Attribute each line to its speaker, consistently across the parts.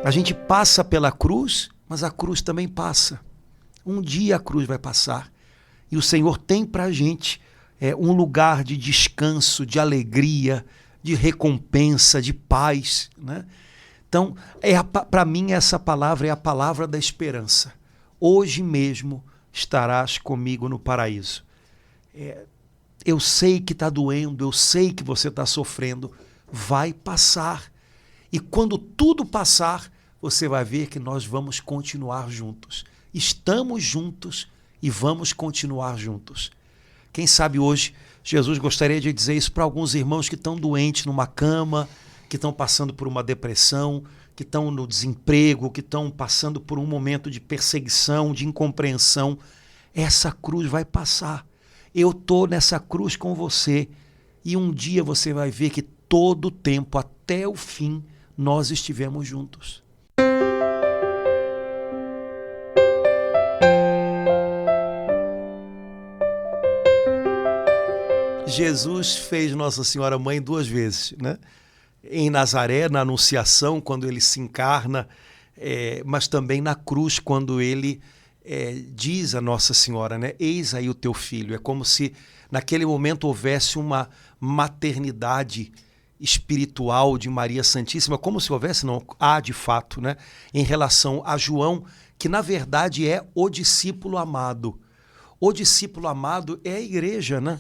Speaker 1: A gente passa pela cruz, mas a cruz também passa. Um dia a cruz vai passar. E o Senhor tem para a gente um lugar de descanso, de alegria, de recompensa, de paz, né? Então, para mim, essa palavra é a palavra da esperança. Hoje mesmo estarás comigo no paraíso. Eu sei que está doendo, eu sei que você está sofrendo. Vai passar. E quando tudo passar, você vai ver que nós vamos continuar juntos. Estamos juntos e vamos continuar juntos. Quem sabe hoje Jesus gostaria de dizer isso para alguns irmãos que estão doentes numa cama, que estão passando por uma depressão, que estão no desemprego, que estão passando por um momento de perseguição, de incompreensão. Essa cruz vai passar. Eu estou nessa cruz com você e um dia você vai ver que todo o tempo, até o fim, nós estivemos juntos. Jesus fez Nossa Senhora Mãe 2 vezes, né? Em Nazaré, na Anunciação, quando ele se encarna, mas também na cruz, quando ele diz a Nossa Senhora, né? Eis aí o teu filho. É como se naquele momento houvesse uma maternidade espiritual de Maria Santíssima, como se houvesse, não há de fato, né? Em relação a João, que na verdade é o discípulo amado. O discípulo amado é a igreja, né?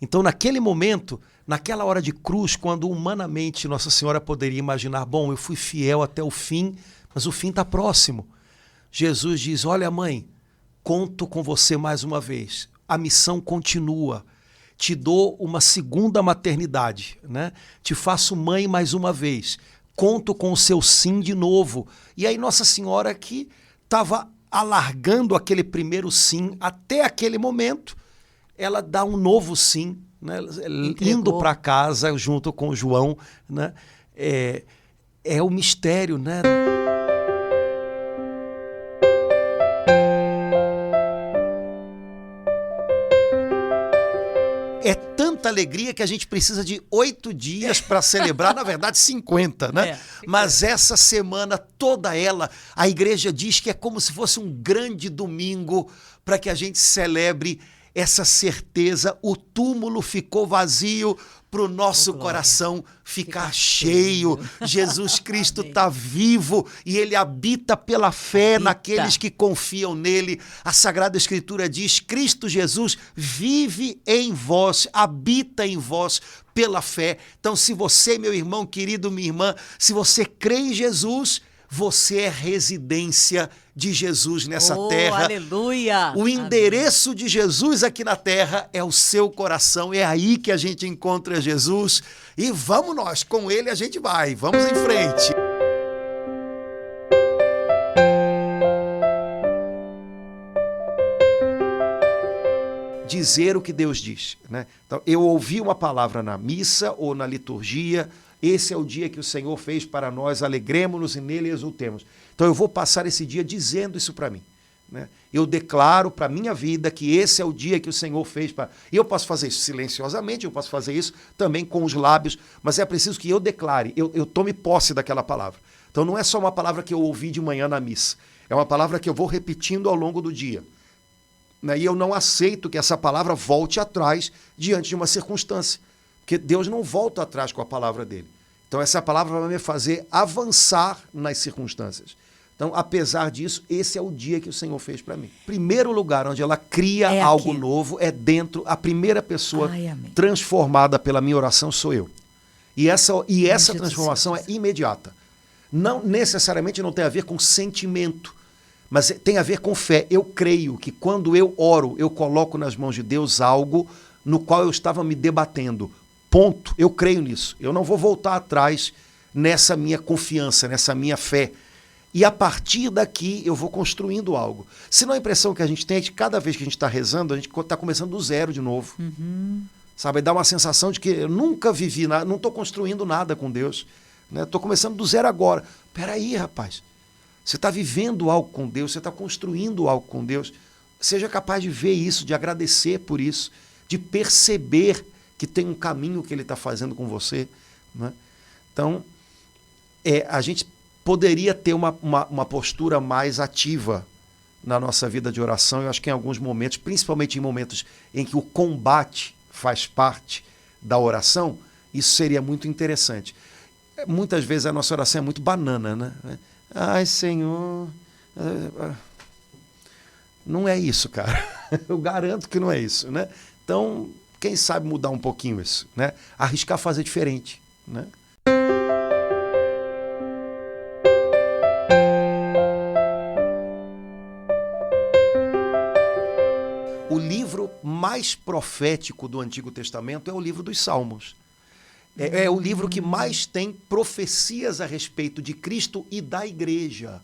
Speaker 1: Então, naquele momento, naquela hora de cruz, quando humanamente Nossa Senhora poderia imaginar, bom, eu fui fiel até o fim, mas o fim está próximo. Jesus diz, olha mãe, conto com você mais uma vez, a missão continua, te dou uma segunda maternidade, né? Te faço mãe mais uma vez, conto com o seu sim de novo. E aí Nossa Senhora que estava alargando aquele primeiro sim até aquele momento, ela dá um novo sim, né? Indo para casa junto com João, né? É o mistério, né? É tanta alegria que a gente precisa de 8 dias para celebrar, na verdade 50, né? Mas essa semana toda ela, a igreja diz que é como se fosse um grande domingo para que a gente celebre essa certeza. O túmulo ficou vazio para o nosso coração ficar cheio. Jesus Cristo está vivo e ele habita pela fé naqueles que confiam nele. A Sagrada Escritura diz, Cristo Jesus vive em vós, habita em vós pela fé. Então, se você, meu irmão querido, minha irmã, se você crê em Jesus, você é residência de Jesus nessa terra.
Speaker 2: Aleluia!
Speaker 1: O endereço de Jesus aqui na terra é o seu coração. É aí que a gente encontra Jesus. E vamos nós, com ele a gente vai. Vamos em frente. Dizer o que Deus diz, né? Então, eu ouvi uma palavra na missa ou na liturgia. Esse é o dia que o Senhor fez para nós, alegremos-nos e nele exultemos. Então eu vou passar esse dia dizendo isso para mim, né? Eu declaro para a minha vida que esse é o dia que o Senhor fez para... Eu posso fazer isso silenciosamente, eu posso fazer isso também com os lábios, mas é preciso que eu declare, eu tome posse daquela palavra. Então não é só uma palavra que eu ouvi de manhã na missa, é uma palavra que eu vou repetindo ao longo do dia, né? E eu não aceito que essa palavra volte atrás diante de uma circunstância. Porque Deus não volta atrás com a palavra dele. Então essa palavra vai me fazer avançar nas circunstâncias. Então, apesar disso, esse é o dia que o Senhor fez para mim. Primeiro lugar onde ela cria algo novo é dentro, a primeira pessoa transformada pela minha oração sou eu. E essa transformação é imediata. Não necessariamente não tem a ver com sentimento, mas tem a ver com fé. Eu creio que quando eu oro, eu coloco nas mãos de Deus algo no qual eu estava me debatendo. Ponto. Eu creio nisso. Eu não vou voltar atrás nessa minha confiança, nessa minha fé. E a partir daqui eu vou construindo algo. Senão a impressão que a gente tem é que cada vez que a gente está rezando, a gente está começando do zero de novo. Sabe? Dá uma sensação de que eu nunca vivi nada, não estou construindo nada com Deus. Estou começando do zero agora. Peraí, rapaz. Você está vivendo algo com Deus, você está construindo algo com Deus. Seja capaz de ver isso, de agradecer por isso, de perceber que tem um caminho que ele está fazendo com você, né? Então, a gente poderia ter uma postura mais ativa na nossa vida de oração. Eu acho que em alguns momentos, principalmente em momentos em que o combate faz parte da oração, isso seria muito interessante. Muitas vezes a nossa oração é muito banana, né? Ai, Senhor... Não é isso, cara. Eu garanto que não é isso, né? Então, quem sabe mudar um pouquinho isso, né? Arriscar fazer diferente, né? O livro mais profético do Antigo Testamento é o livro dos Salmos. É o livro que mais tem profecias a respeito de Cristo e da igreja.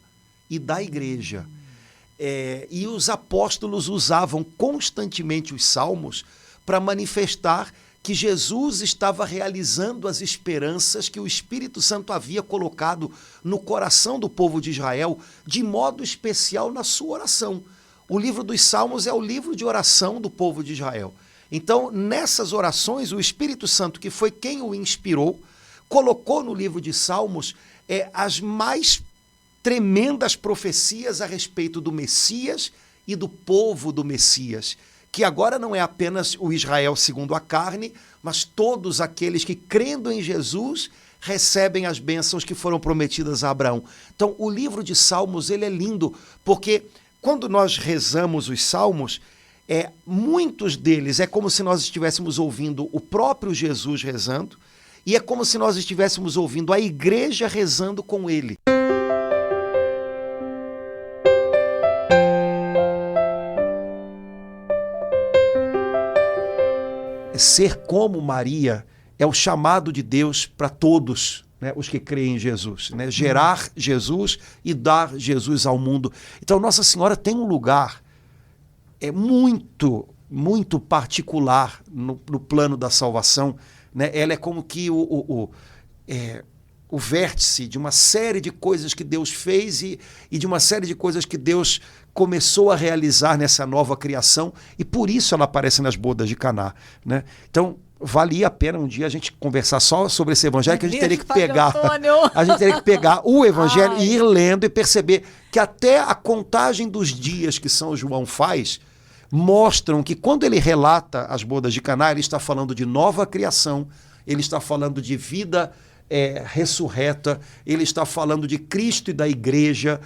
Speaker 1: E os apóstolos usavam constantemente os salmos para manifestar que Jesus estava realizando as esperanças que o Espírito Santo havia colocado no coração do povo de Israel, de modo especial na sua oração. O livro dos Salmos é o livro de oração do povo de Israel. Então, nessas orações, o Espírito Santo, que foi quem o inspirou, colocou no livro de Salmos as mais tremendas profecias a respeito do Messias e do povo do Messias, que agora não é apenas o Israel segundo a carne, mas todos aqueles que, crendo em Jesus, recebem as bênçãos que foram prometidas a Abraão. Então, o livro de Salmos, ele é lindo, porque quando nós rezamos os Salmos, muitos deles é como se nós estivéssemos ouvindo o próprio Jesus rezando, e é como se nós estivéssemos ouvindo a igreja rezando com ele. Ser como Maria é o chamado de Deus para todos, né, os que creem em Jesus, né? Gerar Jesus e dar Jesus ao mundo. Então, Nossa Senhora tem um lugar muito, muito particular no plano da salvação, né? Ela é como que o vértice de uma série de coisas que Deus fez e de uma série de coisas que Deus começou a realizar nessa nova criação, e por isso ela aparece nas bodas de Caná, né? Então, valia a pena um dia a gente conversar só sobre esse evangelho, que a gente teria que pegar o evangelho e ir lendo e perceber que até a contagem dos dias que São João faz mostram que quando ele relata as bodas de Caná, ele está falando de nova criação, ele está falando de vida ressurreta, ele está falando de Cristo e da igreja.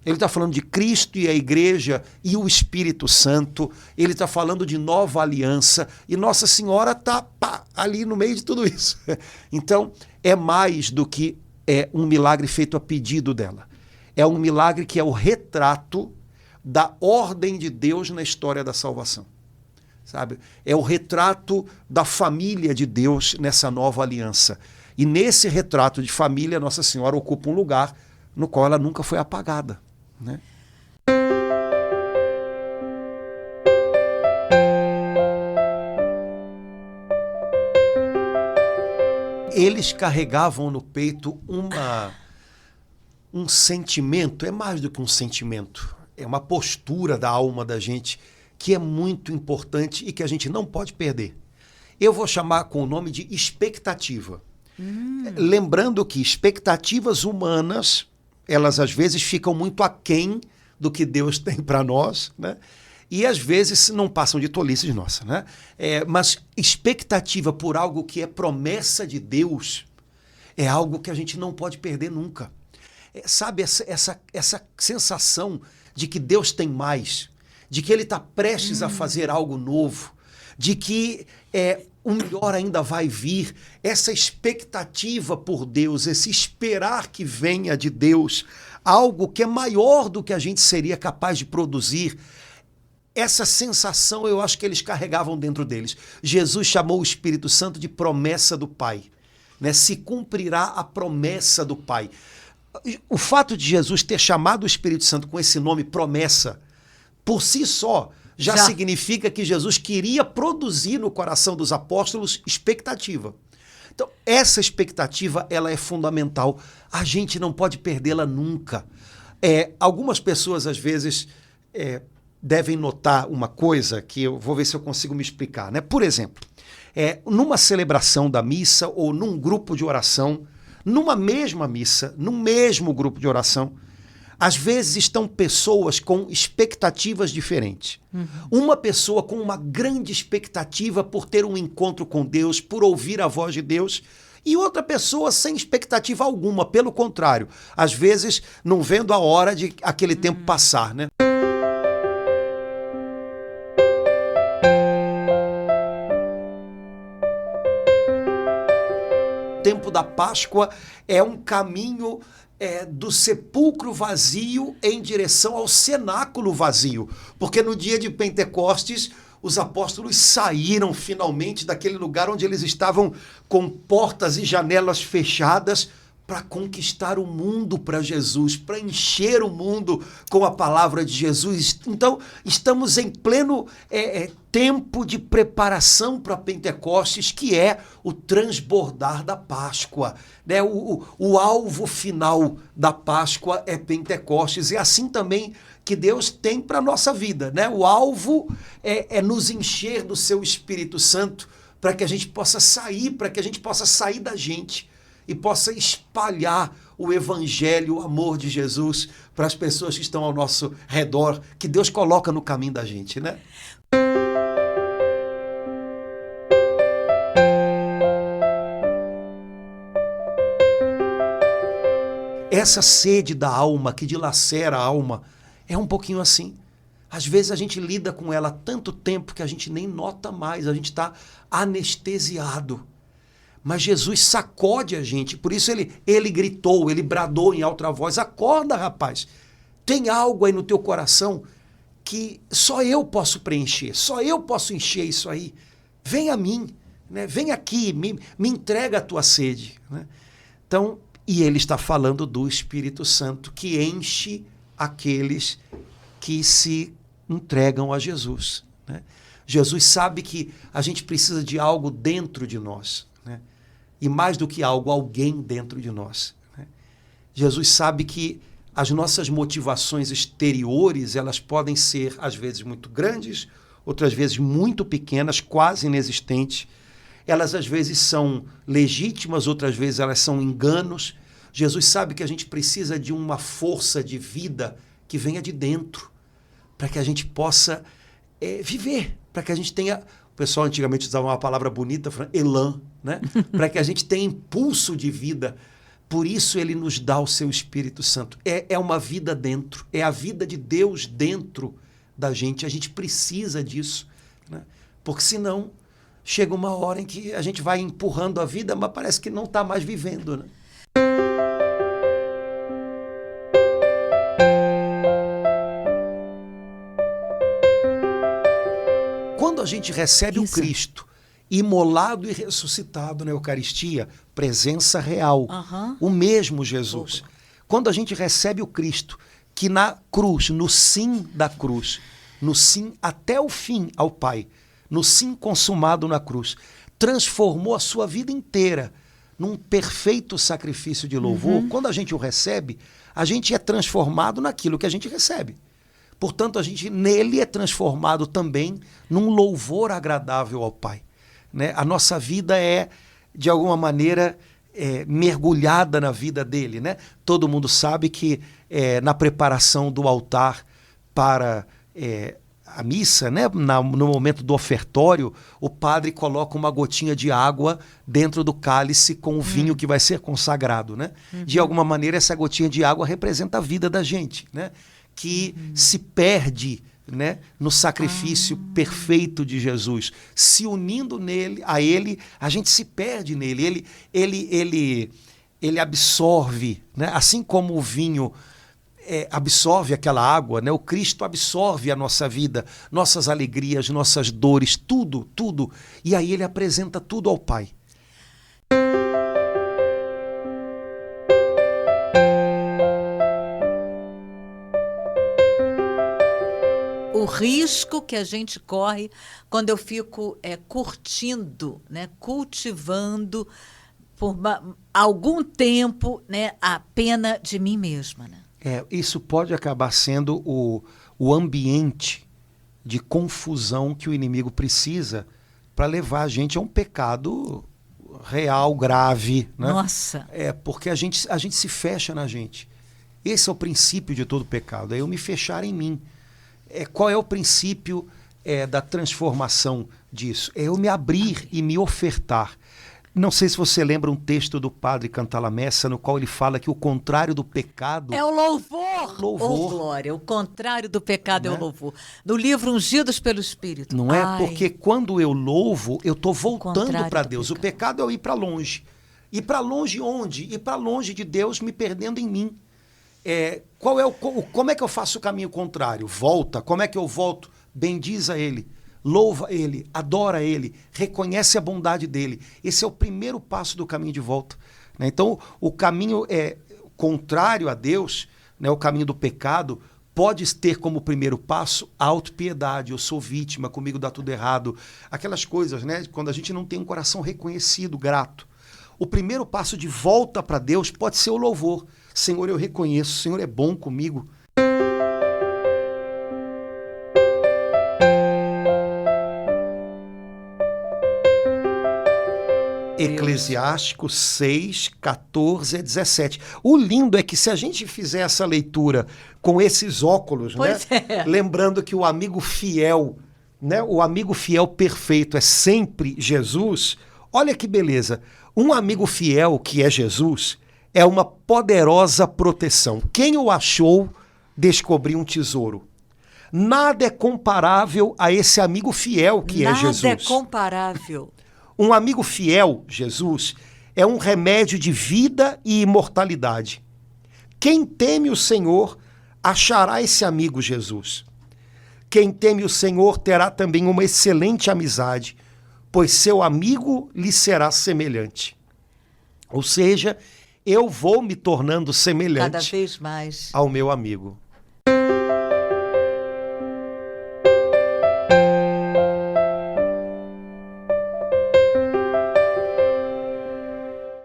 Speaker 1: Ele está falando de Cristo e a igreja e o Espírito Santo, ele está falando de nova aliança, e Nossa Senhora está ali no meio de tudo isso. Então, é mais do que um milagre feito a pedido dela. É um milagre que é o retrato da ordem de Deus na história da salvação. Sabe? É o retrato da família de Deus nessa nova aliança. E nesse retrato de família, Nossa Senhora ocupa um lugar no qual ela nunca foi apagada, né? Eles carregavam no peito um sentimento, é mais do que um sentimento, é uma postura da alma da gente que é muito importante e que a gente não pode perder. Eu vou chamar com o nome de expectativa. Lembrando que expectativas humanas, elas às vezes ficam muito aquém do que Deus tem para nós, né? E às vezes não passam de tolices nossa, né? Mas expectativa por algo que é promessa de Deus é algo que a gente não pode perder nunca. Sabe, essa sensação de que Deus tem mais, de que Ele está prestes a fazer algo novo, de que o melhor ainda vai vir, essa expectativa por Deus, esse esperar que venha de Deus, algo que é maior do que a gente seria capaz de produzir. Essa sensação eu acho que eles carregavam dentro deles. Jesus chamou o Espírito Santo de promessa do Pai, né? Se cumprirá a promessa do Pai. O fato de Jesus ter chamado o Espírito Santo com esse nome promessa, por si só, já significa que Jesus queria produzir no coração dos apóstolos expectativa. Então, essa expectativa, ela é fundamental. A gente não pode perdê-la nunca. Algumas pessoas, às vezes, devem notar uma coisa que eu vou ver se eu consigo me explicar, né? Por exemplo, numa celebração da missa ou num grupo de oração, Numa mesma missa, num mesmo grupo de oração, às vezes estão pessoas com expectativas diferentes. Uma pessoa com uma grande expectativa por ter um encontro com Deus, por ouvir a voz de Deus, e outra pessoa sem expectativa alguma, pelo contrário, às vezes não vendo a hora de aquele tempo passar, né? O tempo da Páscoa é um caminho do sepulcro vazio em direção ao cenáculo vazio, porque no dia de Pentecostes os apóstolos saíram finalmente daquele lugar onde eles estavam com portas e janelas fechadas para conquistar o mundo para Jesus, para encher o mundo com a palavra de Jesus. Então, estamos em pleno tempo de preparação para Pentecostes, que é o transbordar da Páscoa, né? O alvo final da Páscoa é Pentecostes, e assim também que Deus tem para a nossa vida, né? O alvo é nos encher do seu Espírito Santo para que a gente possa sair da gente e possa espalhar o evangelho, o amor de Jesus para as pessoas que estão ao nosso redor, que Deus coloca no caminho da gente, né? Essa sede da alma que dilacera a alma é um pouquinho assim. Às vezes a gente lida com ela há tanto tempo que a gente nem nota mais, a gente está anestesiado. Mas Jesus sacode a gente, por isso ele gritou, ele bradou em alta voz: acorda, rapaz, tem algo aí no teu coração que só eu posso preencher, só eu posso encher isso aí. Vem a mim, né? Vem aqui, me entrega a tua sede, né? Então, e ele está falando do Espírito Santo que enche aqueles que se entregam a Jesus, né? Jesus sabe que a gente precisa de algo dentro de nós, né? E mais do que algo, alguém dentro de nós, né? Jesus sabe que as nossas motivações exteriores, elas podem ser, às vezes, muito grandes, outras vezes muito pequenas, quase inexistentes. Elas, às vezes, são legítimas, outras vezes elas são enganos. Jesus sabe que a gente precisa de uma força de vida que venha de dentro, para que a gente possa viver, para que a gente tenha... O pessoal antigamente usava uma palavra bonita, elan, né? Para que a gente tenha impulso de vida. Por isso ele nos dá o seu Espírito Santo. É uma vida dentro, é a vida de Deus dentro da gente. A gente precisa disso, né? Porque senão chega uma hora em que a gente vai empurrando a vida, mas parece que não está mais vivendo, né? Quando a gente recebe o Cristo imolado e ressuscitado na Eucaristia, presença real, o mesmo Jesus. Quando a gente recebe o Cristo, que na cruz, no sim da cruz, no sim até o fim ao Pai, no sim consumado na cruz, transformou a sua vida inteira num perfeito sacrifício de louvor. Quando a gente o recebe, a gente é transformado naquilo que a gente recebe. Portanto, a gente nele é transformado também num louvor agradável ao Pai, né? A nossa vida é, de alguma maneira, mergulhada na vida dele, né? Todo mundo sabe que na preparação do altar para a missa, né? No momento do ofertório, o padre coloca uma gotinha de água dentro do cálice com o vinho que vai ser consagrado, né? De alguma maneira, essa gotinha de água representa a vida da gente, né? Que se perde, né, no sacrifício perfeito de Jesus. Se unindo a ele, a gente se perde nele. Ele absorve, né? Assim como o vinho absorve aquela água, né? O Cristo absorve a nossa vida, nossas alegrias, nossas dores, tudo. E aí ele apresenta tudo ao Pai.
Speaker 2: O risco que a gente corre quando eu fico curtindo, né, cultivando por algum tempo, né, a pena de mim mesma, né?
Speaker 1: Isso pode acabar sendo o ambiente de confusão que o inimigo precisa para levar a gente a um pecado real, grave. Né?
Speaker 2: Nossa.
Speaker 1: Porque a gente se fecha na gente. Esse é o princípio de todo pecado, é eu me fechar em mim. Qual é o princípio da transformação disso? É eu me abrir e me ofertar. Não sei se você lembra um texto do padre Cantalamessa, no qual ele fala que o contrário do pecado...
Speaker 2: É o louvor.
Speaker 1: Louvor.
Speaker 2: Oh, glória. O contrário do pecado é o
Speaker 1: Né?
Speaker 2: louvor. No livro Ungidos pelo Espírito.
Speaker 1: Não é?
Speaker 2: Ai,
Speaker 1: Porque quando eu louvo, eu estou voltando
Speaker 2: contrário
Speaker 1: para
Speaker 2: do
Speaker 1: Deus. O
Speaker 2: pecado.
Speaker 1: pecado é eu ir para longe. Ir para longe onde? Ir para longe de Deus, me perdendo em mim. Como é que eu faço o caminho contrário? Volta. Como é que eu volto? Bendiz a Ele. Louva Ele, adora Ele, reconhece a bondade dEle. Esse é o primeiro passo do caminho de volta. Né? Então, o caminho contrário a Deus, né, o caminho do pecado, pode ter como primeiro passo a autopiedade. Eu sou vítima, comigo dá tudo errado. Aquelas coisas, né, quando a gente não tem um coração reconhecido, grato. O primeiro passo de volta para Deus pode ser o louvor. Senhor, eu reconheço, o Senhor é bom comigo. Eclesiástico 6, 14 a 17. O lindo é que se a gente fizer essa leitura com esses óculos,
Speaker 2: Pois
Speaker 1: né?
Speaker 2: é.
Speaker 1: Lembrando que o amigo fiel, né? O amigo fiel perfeito é sempre Jesus. Olha que beleza. Um amigo fiel, que é Jesus, é uma poderosa proteção. Quem o achou, descobriu um tesouro. Nada é comparável a esse amigo fiel que é Jesus.
Speaker 2: Nada é comparável.
Speaker 1: Um amigo fiel, Jesus, é um remédio de vida e imortalidade. Quem teme o Senhor achará esse amigo Jesus. Quem teme o Senhor terá também uma excelente amizade, pois seu amigo lhe será semelhante. Ou seja, eu vou me tornando
Speaker 2: Cada
Speaker 1: semelhante
Speaker 2: vez mais.
Speaker 1: ao meu amigo.